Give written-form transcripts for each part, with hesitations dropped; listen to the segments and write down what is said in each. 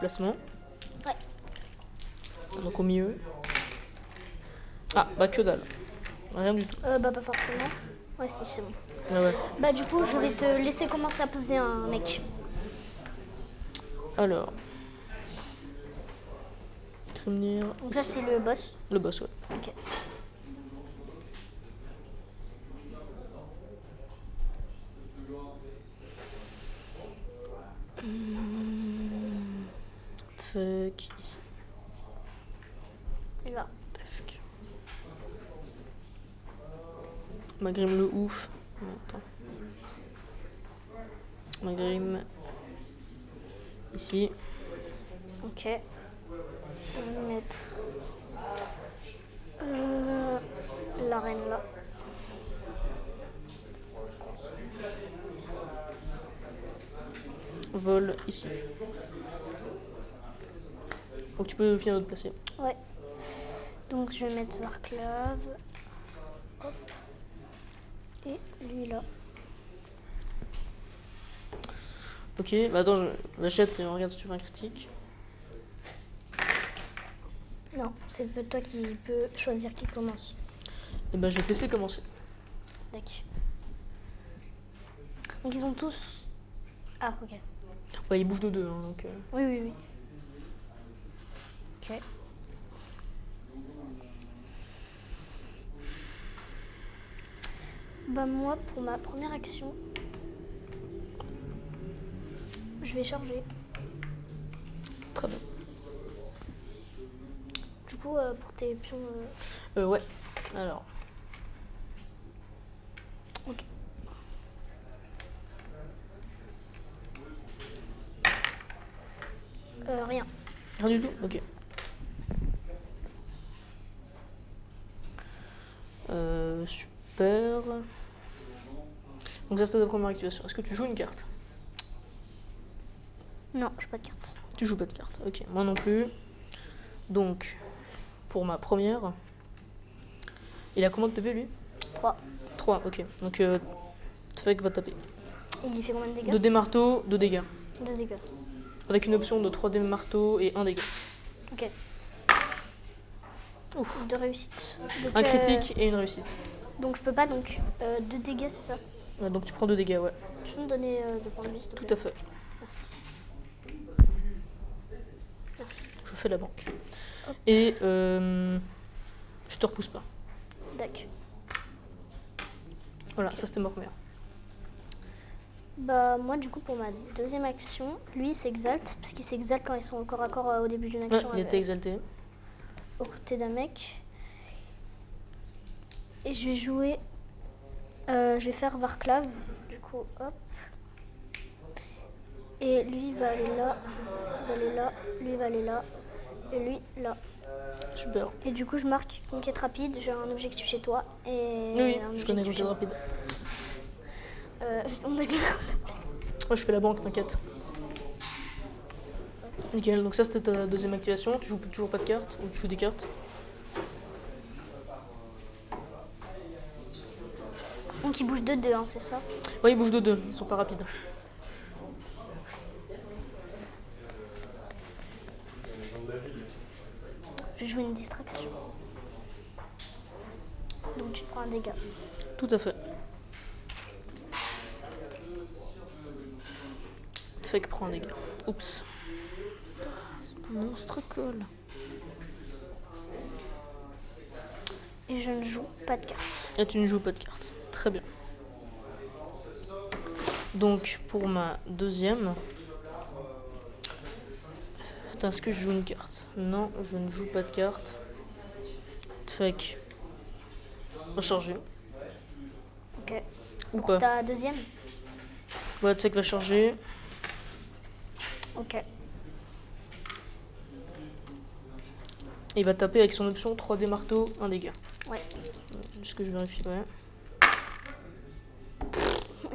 placement. Ouais. Donc au milieu. Ah, bah que dalle. Rien du tout. Bah pas forcément. Ouais, si, c'est bon. Ah ouais. Bah du coup, je vais te laisser commencer à poser un mec. Alors. Grimnir. Donc ça, c'est le boss. Le boss, ouais. Ok. Fuck, ici. Et là. Fuck. Magrim le ouf. Non, attends. Magrim. Ici. Ok. On va mettre la reine là. Vol ici. Donc tu peux finir de te placer. Ouais. Donc je vais mettre Varclave. Hop. Et lui là. Ok, bah attends, j'achète et on regarde si tu fais un critique. Non, c'est toi qui peux choisir qui commence. Et bah je vais te laisser commencer. D'accord. Donc ils ont tous... Ah, ok. Ouais, il bouge de deux, hein, donc... Oui, oui, oui. Ok. Bah moi, pour ma première action, je vais charger. Très bien. Du coup, pour tes pions... Ouais, alors... Ok. Rien. Rien du tout. Ok. Super. Donc ça c'était ta première activation. Est-ce que tu joues une carte? Non, je n'ai pas de carte. Tu joues pas de carte. Ok, moi non plus. Donc, pour ma première... Il a combien de PV lui? 3. 3, ok. Donc, Tfek va taper. Et il fait combien de dégâts? 2 dés marteaux, 2 dégâts. 2 dégâts. Avec une option de 3 dés marteaux et 1 dégât. Ok. Ouf. 2 réussites. Donc, Un critique et une réussite. Donc je peux pas, donc 2 dégâts, c'est ça? Ouais, donc tu prends 2 dégâts, ouais. Tu peux me donner 2 points de vie, s'il te plaît? Tout à fait. Merci. Merci. Je fais la banque. Hop. Et je te repousse pas. D'accord. Voilà, ça c'était ma première. Bah moi du coup pour ma deuxième action, lui il s'exalte, parce qu'il s'exalte quand ils sont au corps à corps au début d'une Ouais, action il était exalté. aux côtés d'un mec. Et je vais jouer, je vais faire Varclave, du coup hop. Et lui il va aller là, il va aller là, lui il va aller là, et lui là. Super. Et du coup je marque conquête rapide, j'ai un objectif chez toi et Oui, un je connais objectif chez conquête moi. rapide. Putain, d'accord. Moi je fais la banque, t'inquiète. Nickel, donc ça c'était ta deuxième activation. Tu joues toujours pas de cartes ou tu joues des cartes? Donc il bouge de 2, hein, c'est ça? Ouais, ils bougent de 2, ils sont pas rapides. Je vais jouer une distraction. Donc tu te prends un dégât. Tout à fait. Fake prend un dégât. Oups. Ce monstre colle. Et je ne joue pas de carte. Et tu ne joues pas de cartes. Très bien. Donc pour ma deuxième... Attends, est-ce que je joue une carte? Non, je ne joue pas de carte. Fake. Recharger. Ok. Ou Pour pas? ta deuxième? Ouais, Tfek va charger. Ok. Et il va taper avec son option 3D marteau, 1 dégât. Ouais. Juste que je vérifie, ouais.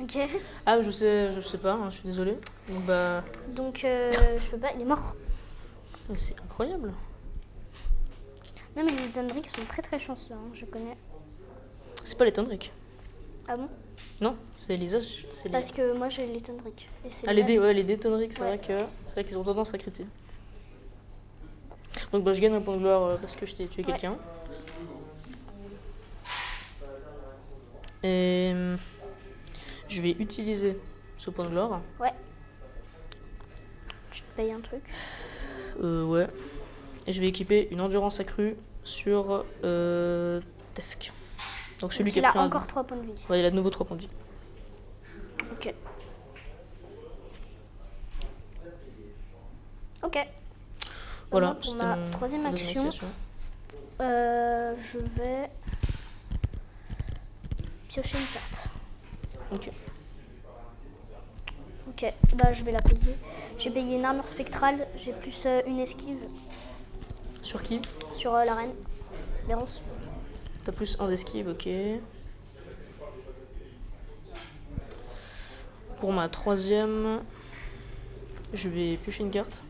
Ok. Ah, je sais pas, hein, je suis désolé. Donc bah... Donc je peux pas, il est mort. C'est incroyable. Non mais les Dendrick sont très très chanceux, hein, je connais. C'est pas les Tundrick. Ah bon? Non, c'est les H. C'est les... Parce que moi j'ai les Dendrick. Ah, les dés, ouais, les dés Tundrick, c'est Ouais. vrai qu'ils ont tendance à criter. Donc bah, je gagne un point de gloire parce que je t'ai tué Ouais. quelqu'un. Et je vais utiliser ce point de gloire. Ouais. Tu te payes un truc. Ouais. Et je vais équiper une endurance accrue sur Tefk. Donc celui qui Il a a pris encore 3 points de vie. Ouais, il a de nouveau 3 points de vie. Ok. Ok. Voilà, Moi, pour c'était ma mon troisième deuxième action, je vais piocher une carte. Ok. Ok, bah je vais la payer. J'ai payé une armure spectrale, j'ai plus une esquive Sur qui? sur la reine. Vérance. T'as plus un d'esquive, ok. Pour ma troisième, je vais piocher une carte.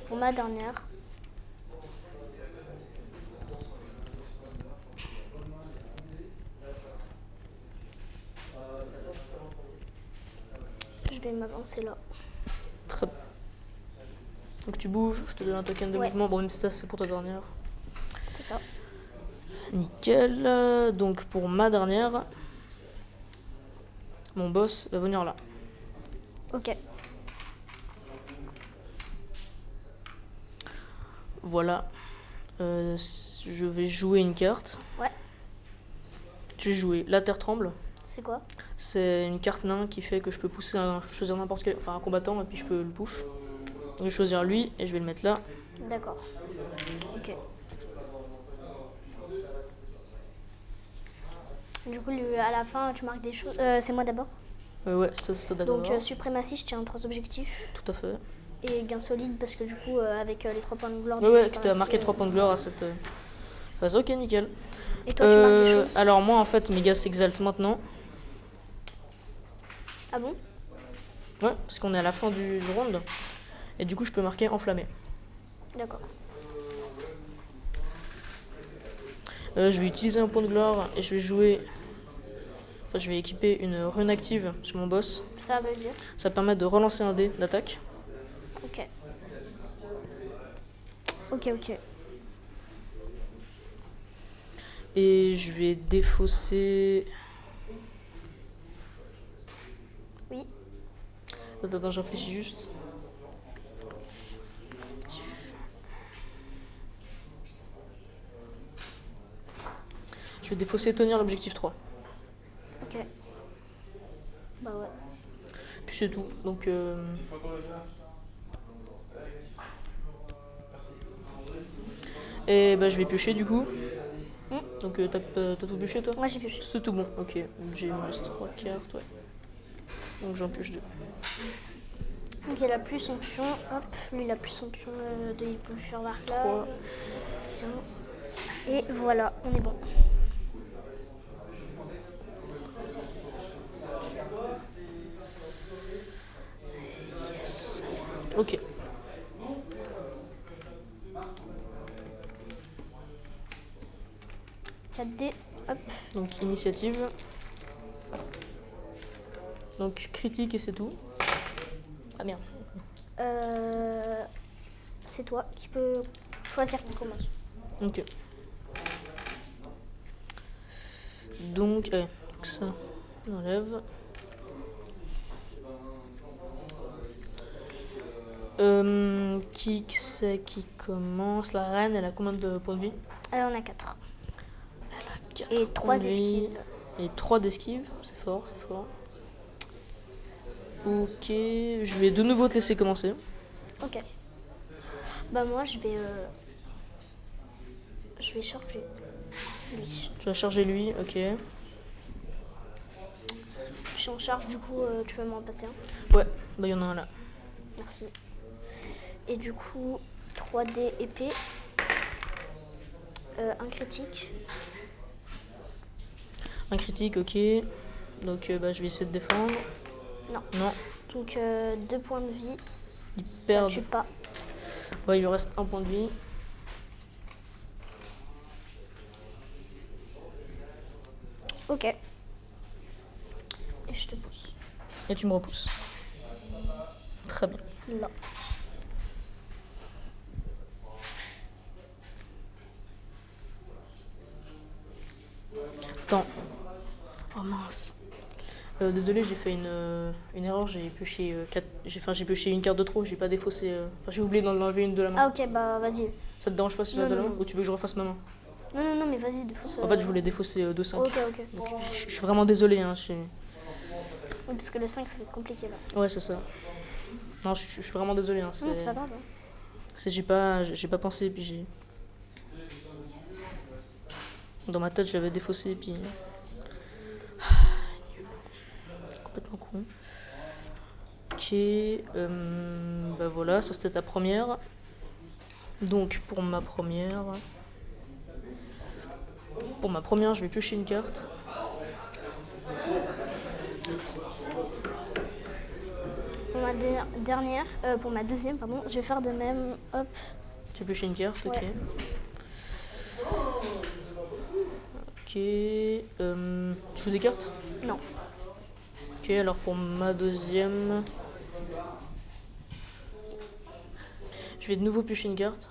Pour ma dernière, je vais m'avancer là. Très bien. Donc tu bouges, je te donne un token de Ouais. mouvement. Bon, même si ça c'est pour ta dernière. C'est ça. Nickel. Donc pour ma dernière, mon boss va venir là. Ok. Voilà. Je vais jouer une carte. Ouais. Je vais jouer La Terre Tremble. C'est quoi? C'est une carte nain qui fait que je peux pousser choisir n'importe quel, un combattant et puis je peux le push. Je vais choisir lui et je vais le mettre là. D'accord. Ok. Du coup, à la fin, tu marques des choses. C'est moi d'abord. Ouais, c'est d'accord. Donc, suprématie, je tiens 3 objectifs. Tout à fait. Et gain solide, parce que du coup, avec les 3 points de gloire. Ouais, que tu as marqué 3 points de gloire à cette phase. Ok, nickel. Et toi, tu marques des choses. Alors, moi, en fait, mes gars s'exaltent maintenant. Ah bon? Ouais, parce qu'on est à la fin du round. Et du coup, je peux marquer enflammé. D'accord. Je vais utiliser un point de gloire et je vais jouer. Enfin, je vais équiper une rune active sur mon boss. Ça veut dire. Ça permet de relancer un dé d'attaque. Ok. Ok, ok. Et je vais défausser. Oui. Attends, j'en réfléchis juste. Je vais défausser tenir l'objectif 3. Ok. Bah ouais. Puis c'est tout. Donc. Et bah, je vais piocher du coup. Donc t'as tout pioché toi? Moi, j'ai pioché. C'est tout bon, ok. J'ai me reste 3 cartes, ouais. Donc j'en pioche 2. Donc, il a plus son pion. Hop. Lui, il a plus son pion de il peut faire marque là. 3. Tiens. Et voilà, on est bon. Yes. Ok. D. Hop. Donc initiative. Donc critique et c'est tout. Ah merde. C'est toi qui peux choisir qui commence. Ok. Donc, ça, on enlève. Qui c'est qui commence? La reine, elle a combien de points de vie? Elle en a 4. Elle a 4 Et points 3 de vie. esquives. Et 3 d'esquive, c'est fort, c'est fort. Ok, je vais de nouveau te laisser commencer. Ok. Bah moi je vais charger lui. Tu vas charger lui, ok. Je suis en charge du coup tu peux m'en passer un. Ouais, bah il y en a un là. Merci. Et du coup 3D épée. Un critique. Un critique, ok. Donc bah, je vais essayer de défendre. Non. Non, Donc 2 points de vie. il Ça perd. tue pas. Ouais, il lui reste un point de vie. Ok. Et je te pousse. Et tu me repousses. Très bien. Là. Attends. Oh mince. Désolé, j'ai fait une erreur, j'ai pioché j'ai pioché une carte de trop, j'ai pas défaussé. Enfin, j'ai oublié d'en enlever une de la main. Ah ok, bah vas-y. Ça te dérange pas si je la Non, de la non, main non. ou tu veux que je refasse ma main? Non, mais vas-y, défausse. En fait, je voulais défausser 2-5. Ok, ok. Donc, je suis vraiment désolé. Hein, Oui, parce que le 5, ça va être compliqué là. Ouais, c'est ça. Non, je suis vraiment désolé. Hein, Non, c'est pas grave. Hein. J'ai pas pensé, puis j'ai. Dans ma tête, j'avais défaussé, puis. Complètement con. Ok. Bah voilà, ça c'était ta première. Donc, pour ma première, je vais piocher une carte. Pour ma pour ma deuxième, pardon, je vais faire de même. Hop. Tu veux piocher une carte, ok. Ouais. Ok. Tu joues des cartes? Non. Ok, alors pour ma deuxième, je vais de nouveau piocher une carte.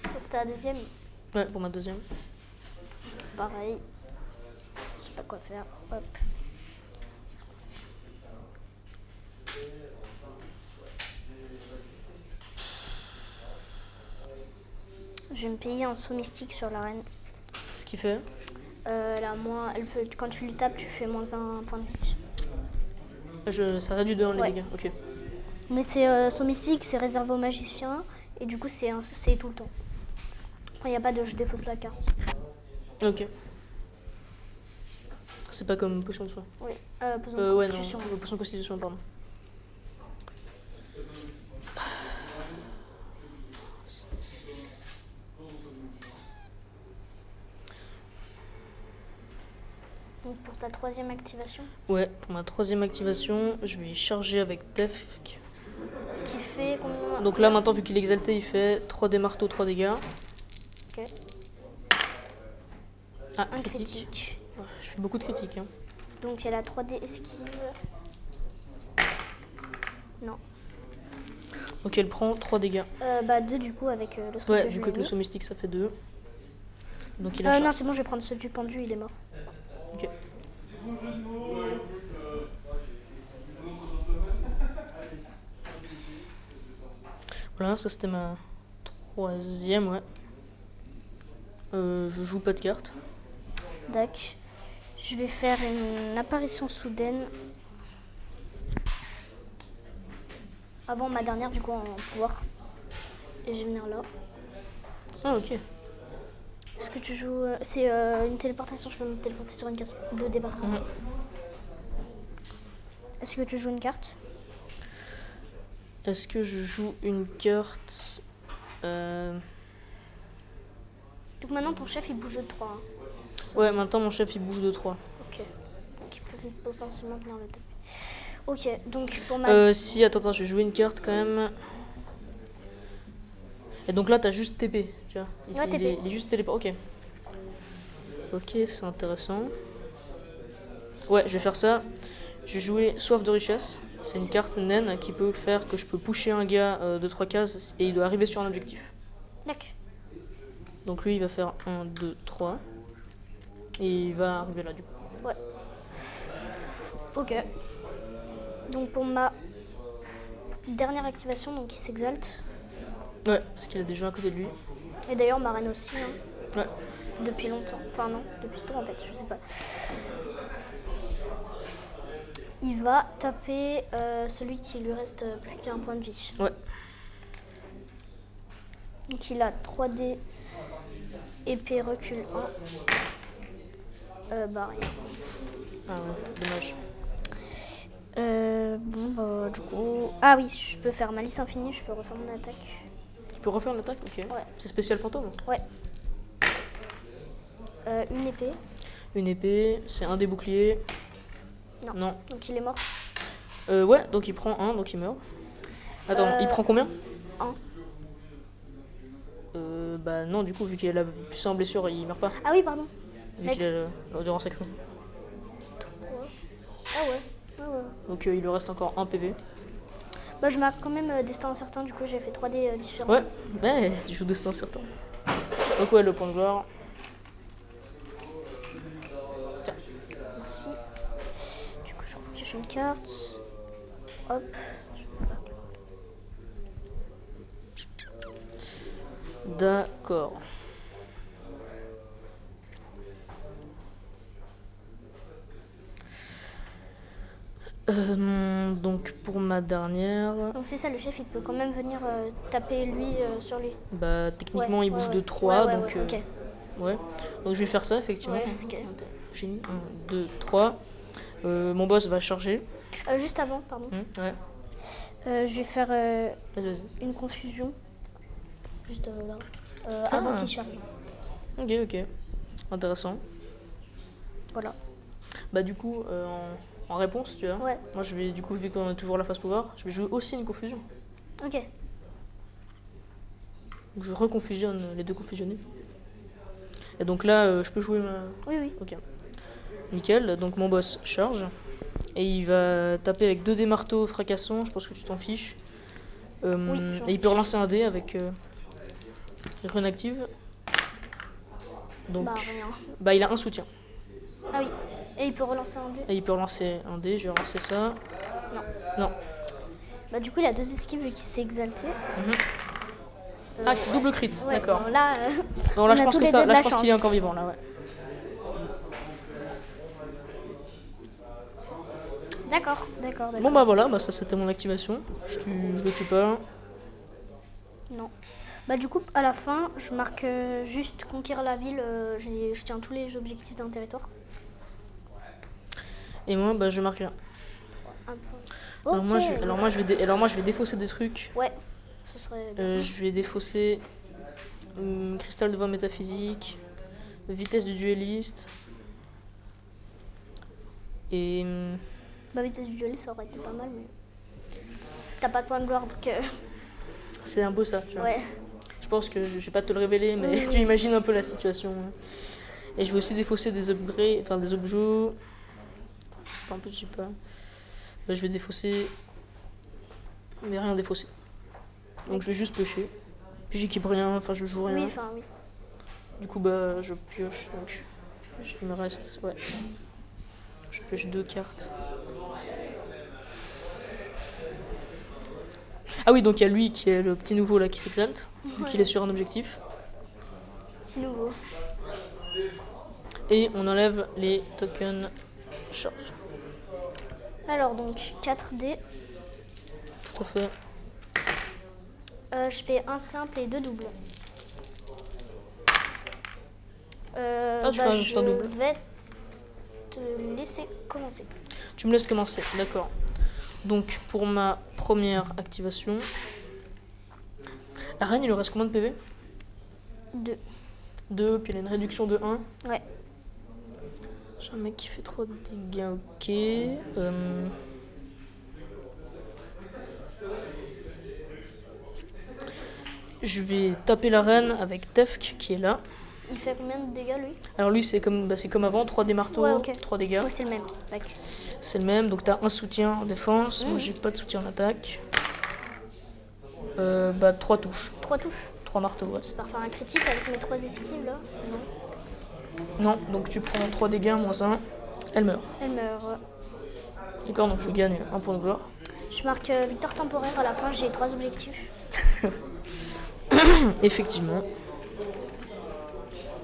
Pour ta deuxième, Ouais, pour ma deuxième. pareil. Je sais pas quoi faire. Hop. Je vais me payer un saut mystique sur la reine. Ce qui fait. Quand tu lui tapes, tu fais moins un point de vie. Ça réduit de 1 les Ouais. dégâts, ok. Mais c'est saut mystique, c'est réservé aux magiciens. Et du coup, c'est tout le temps. Il n'y a pas de je défausse la carte. Ok. C'est pas comme potion de soin. Oui, potion de Ouais, constitution. non, potion de constitution, pardon. Donc pour ta troisième activation, Ouais, pour ma troisième activation, je vais charger avec Def. qui fait combien? Donc là, maintenant, vu qu'il est exalté, il fait 3 des marteaux, 3 dégâts. Ok. Ah, Un critique. critique. Ouais, je fais beaucoup de critiques. Hein. Donc elle a 3D esquive. Non. Donc elle prend 3 dégâts. Bah 2 du coup avec le saut Ouais, que du je coup, lui ai avec le mis. saut mystique, ça fait 2. Donc il a Non, c'est bon, je vais prendre ceux du pendu, il est mort. Ok. Voilà, ça c'était ma troisième, ouais. Je joue pas de cartes. D'accord. Je vais faire une apparition soudaine. Avant ma dernière, du coup, en pouvoir. Et je vais venir là. Ah, ok. Est-ce que tu joues. C'est une téléportation, je peux me téléporter sur une case de départ. Mhm. Est-ce que tu joues une carte? Est-ce que je joue une carte Donc maintenant, ton chef il bouge de 3. Hein. Ouais, maintenant mon chef il bouge de 3. Ok. Donc ils peuvent potentiellement venir le taper. Ok, donc pour ma. Si, attends, je vais jouer une carte quand même. Et donc là, t'as juste TP, tu vois. Ouais, TP. Il est juste téléport. Ok. Ok, c'est intéressant. Ouais, je vais faire ça. Je vais jouer Soif de richesse. C'est une carte naine qui peut faire que je peux pusher un gars de 3 cases et il doit arriver sur un objectif. D'accord. Donc lui, il va faire 1, 2, 3. Et il va arriver là, du coup. Ouais. Ok. Donc pour ma dernière activation, donc il s'exalte. Ouais, parce qu'il a des jeux à côté de lui. Et d'ailleurs ma reine aussi. Hein. Ouais. Depuis longtemps. Enfin non, depuis ce temps en fait, je sais pas. Il va taper celui qui lui reste plus qu'un point de vie. Ouais. Donc il a 3D, épée recul 1. Bah rien. Ah ouais, dommage. Bon bah du coup... Ah oui, je peux faire malice infinie, je peux refaire mon attaque. Tu peux refaire une attaque? Ok. Ouais. C'est spécial fantôme. Ouais. Une épée. Une épée, c'est un des boucliers. Non. Non. Donc il est mort. Ouais, donc il prend 1, donc il meurt. Attends, il prend combien? 1. Bah non, du coup, vu qu'il a la puissante blessure, il meurt pas. Ah oui, pardon. Vu qu'il a l'endurance accrue. Ah ouais. Ouais, ouais. Donc il lui reste encore 1 PV. Bah je marque quand même destin incertain, du coup j'ai fait 3D différents. Ouais, tu joues destin certain. Donc ouais, le point de gloire. pioche une carte. Hop. D'accord. Donc pour ma dernière, Donc c'est ça, le chef, il peut quand même venir taper lui sur lui. bah techniquement Ouais, il bouge ouais, de ouais. 3, Ouais, donc ok. ouais. Donc je vais faire ça effectivement. Ouais, ok. J'ai mis 1, 2, 3. Mon boss va charger. Juste avant, pardon. Ouais, Je vais faire vas-y. une confusion. Juste là. Avant qu'il charge. Ok. Intéressant. Voilà. Bah du coup, en réponse, tu vois, Ouais. moi je vais du coup, vu qu'on a toujours la phase pouvoir, je vais jouer aussi une confusion. Ok. Donc je reconfusionne les deux confusionnés. Et donc là, je peux jouer ma... Oui. Ok. Nickel, donc mon boss charge. Et il va taper avec 2 dés marteaux fracassants, je pense que tu t'en fiches. Oui, et il peut relancer un dé avec rune active. Donc, Bah rien. bah il a un soutien. Ah oui. Et il peut relancer un dé. Et il peut relancer un dé, je vais relancer ça. Non. Bah du coup il a 2 esquives vu qu'il s'est exalté. Ah, double crit, Ouais, d'accord. bon, là, Bon là on je a pense tous que les ça, deux de là la je pense qu'il est chance. encore vivant là, ouais. D'accord. Bon bah voilà, bah ça c'était mon activation. Je le tue pas. Non. Bah du coup à la fin je marque juste conquérir la ville. Je tiens tous les objectifs d'un territoire. Et moi bah je marque rien. Un point. Alors, Ok. moi je vais défausser des trucs. Ouais. Ce serait bien. Je vais défausser cristal de voix métaphysique, vitesse du duelliste. Et Bah vitesse du duel ça aurait été pas mal mais t'as pas de point de gloire donc c'est un peu ça, tu vois. ouais. Je pense que je vais pas te le révéler, mais Oui. tu imagines un peu la situation. Et je vais aussi défausser des upgrades, enfin des objets. Enfin, un peu, je sais pas. Bah, je vais défausser, mais rien défausser. Donc je vais juste piocher. Puis j'équipe rien, enfin je joue rien. Oui, enfin oui. Du coup bah je pioche, donc il me reste, ouais. Je pioche 2 cartes. Ah oui, donc il y a lui qui est le petit nouveau là qui s'exalte, vu qu'il est sur un objectif. Petit nouveau. Et on enlève les tokens charge. Alors donc 4D. Tout à fait. Je fais un simple et 2 doubles. Tu fais juste un double. Je vais te laisser commencer. Tu me laisses commencer, d'accord. Donc pour ma première activation, la reine il lui reste combien de PV? 2. 2, puis elle a une réduction de 1. Ouais. J'ai un mec qui fait 3 dégâts, ok. Je vais taper la reine avec Tefk qui est là. Il fait combien de dégâts lui? Alors lui c'est comme avant, 3 des marteaux, Ouais, ok. 3 dégâts. Ouais, c'est le même. D'accord. C'est le même, donc t'as un soutien en défense, moi j'ai pas de soutien en attaque. 3 touches, 3 touches. 3 marteaux, ouais. J'espère faire un critique avec mes 3 esquives là. Non. Non, donc tu prends 3 dégâts moins 1, elle meurt. Elle meurt. D'accord, donc je gagne un point de gloire. Je marque victoire temporaire à la fin, j'ai 3 objectifs. Effectivement.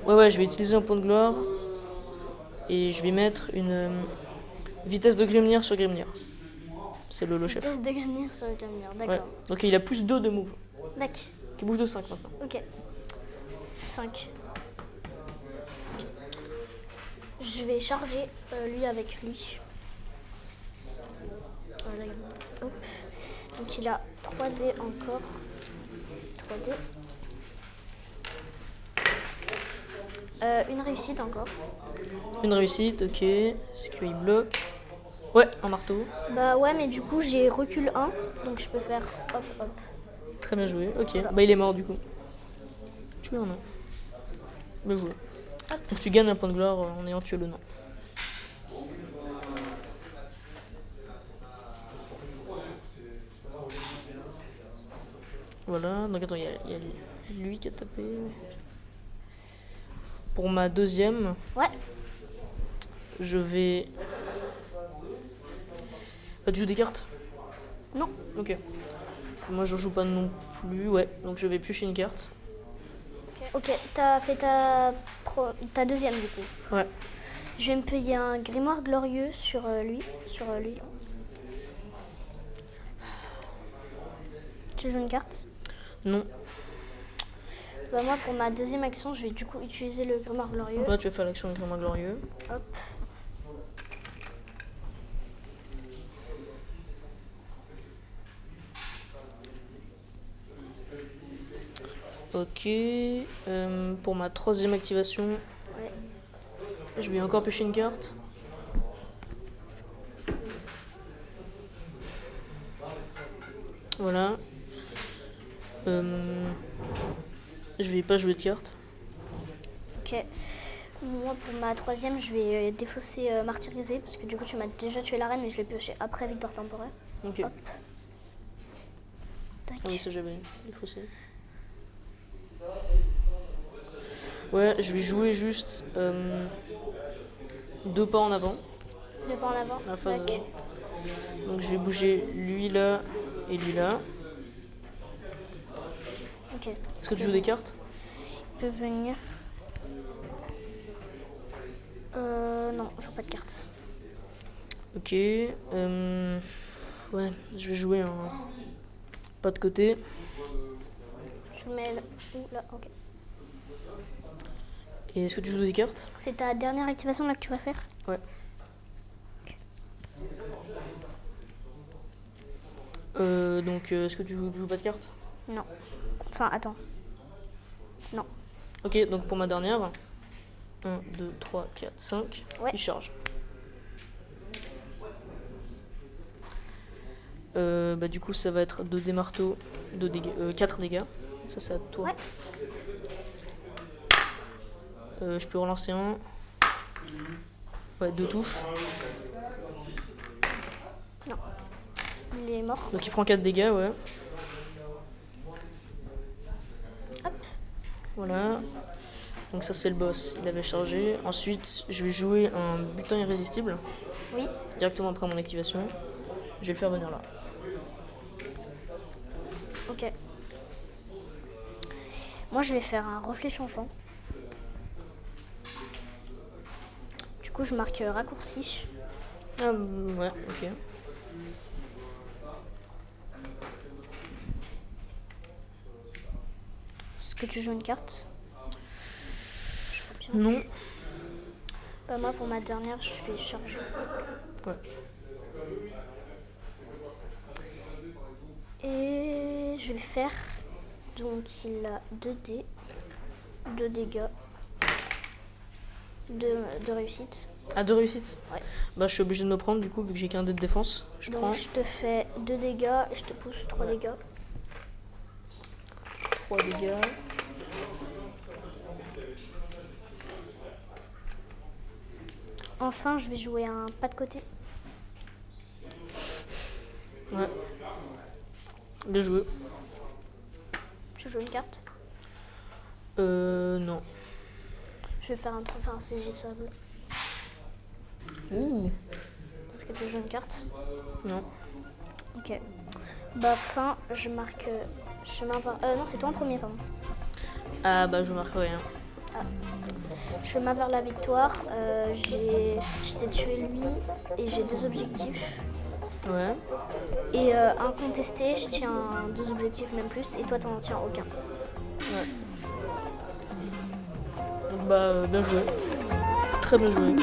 Ouais, je vais utiliser un point de gloire. Et je vais mettre une vitesse de Grimnir sur Grimnir. C'est le chef. Vitesse de gagner sur le camion, Ouais. d'accord. Donc il a plus 2 de move. D'accord. Qui bouge de 5 maintenant. Ok. 5. Je vais charger lui avec lui. Voilà, hop. Donc il a 3D encore. 3D. Une réussite encore. Une réussite, ok. C'est qu'il bloque. Ouais, un marteau. Bah ouais, mais du coup j'ai recul 1, donc je peux faire hop hop. Très bien joué, ok. Voilà. Bah il est mort du coup. Tu es un nain. Bien joué. Donc tu gagnes un point de gloire en ayant tué le nain. Voilà, donc attends, il y a lui qui a tapé. Pour ma deuxième, Ouais. je vais Ah, tu joues des cartes? Non. Ok. Moi, je joue pas non plus, ouais. Donc, je vais piocher une carte. Ok, t'as fait ta deuxième du coup. Ouais. Je vais me payer un grimoire glorieux sur lui. Tu joues une carte? Non. Bah moi pour ma deuxième action, je vais du coup utiliser le grimoire glorieux. Là, tu vas faire l'action avec Grimoire Glorieux. Hop. Ok. Pour ma troisième activation, Ouais. je vais encore piocher une carte. Voilà. Je vais pas jouer de carte. Ok. Moi pour ma troisième, je vais défausser martyrisé parce que du coup tu m'as déjà tué la reine mais je l'ai pioché après victoire temporaire. Ok. Hop. Tac. Ah oui, ça j'avais défaussé. Ouais, je vais jouer juste 2 pas en avant. Deux pas en avant. À la phase. Tac. Donc je vais bouger lui là et lui là. Ok. Est-ce que tu joues des cartes? Il peut venir. Non, je joue pas de cartes. Ok. Ouais, je vais jouer un pas de côté. Je mets là. Ouh, là, ok. Et est-ce que tu joues des cartes? C'est ta dernière activation là que tu vas faire? Ouais. Donc est-ce que tu joues pas de cartes? Non. Enfin, attends. Non. Ok, donc pour ma dernière, 1, 2, 3, 4, 5, Ouais. il charge. Bah du coup ça va être 2 dés marteaux, 4 dégâts. Ça c'est à toi. Ouais. Je peux relancer un. Ouais, 2 touches. Non. Il est mort. Donc il prend 4 dégâts, ouais. Hop. Voilà. Donc ça c'est le boss, il avait chargé. Ensuite je vais jouer un butin irrésistible. Oui. Directement après mon activation. Je vais le faire venir là. Ok. Moi, je vais faire un reflet changeant. Du coup, je marque raccourci. Ah ouais, ok. Est-ce que tu joues une carte? Je vois bien. Non. Bah, moi, pour ma dernière, je vais charger. Ouais. Et je vais le faire. Donc, il a 2 dés. 2 dégâts. 2 réussites. Ah, 2 réussites? Ouais. Bah je suis obligé de me prendre du coup vu que j'ai qu'un dé de défense. Je Donc, prends je te fais 2 dégâts et je te pousse 3 dégâts. 3 dégâts. Enfin, je vais jouer un pas de côté. Ouais. Bien joué. Tu joues une carte. Non. Je vais faire un trophée insaisissable. Ouh. Est-ce que tu joues une carte? Non. Ok. Bah, fin, je marque chemin vers... non, c'est toi en premier, pardon. Ah bah je marque rien. Chemin vers la victoire. Je t'ai tué lui et j'ai 2 objectifs. Ouais. Et incontesté, je tiens 2 objectifs, même plus. Et toi, t'en tiens aucun. Ouais. Donc bah bien joué. Très bien joué.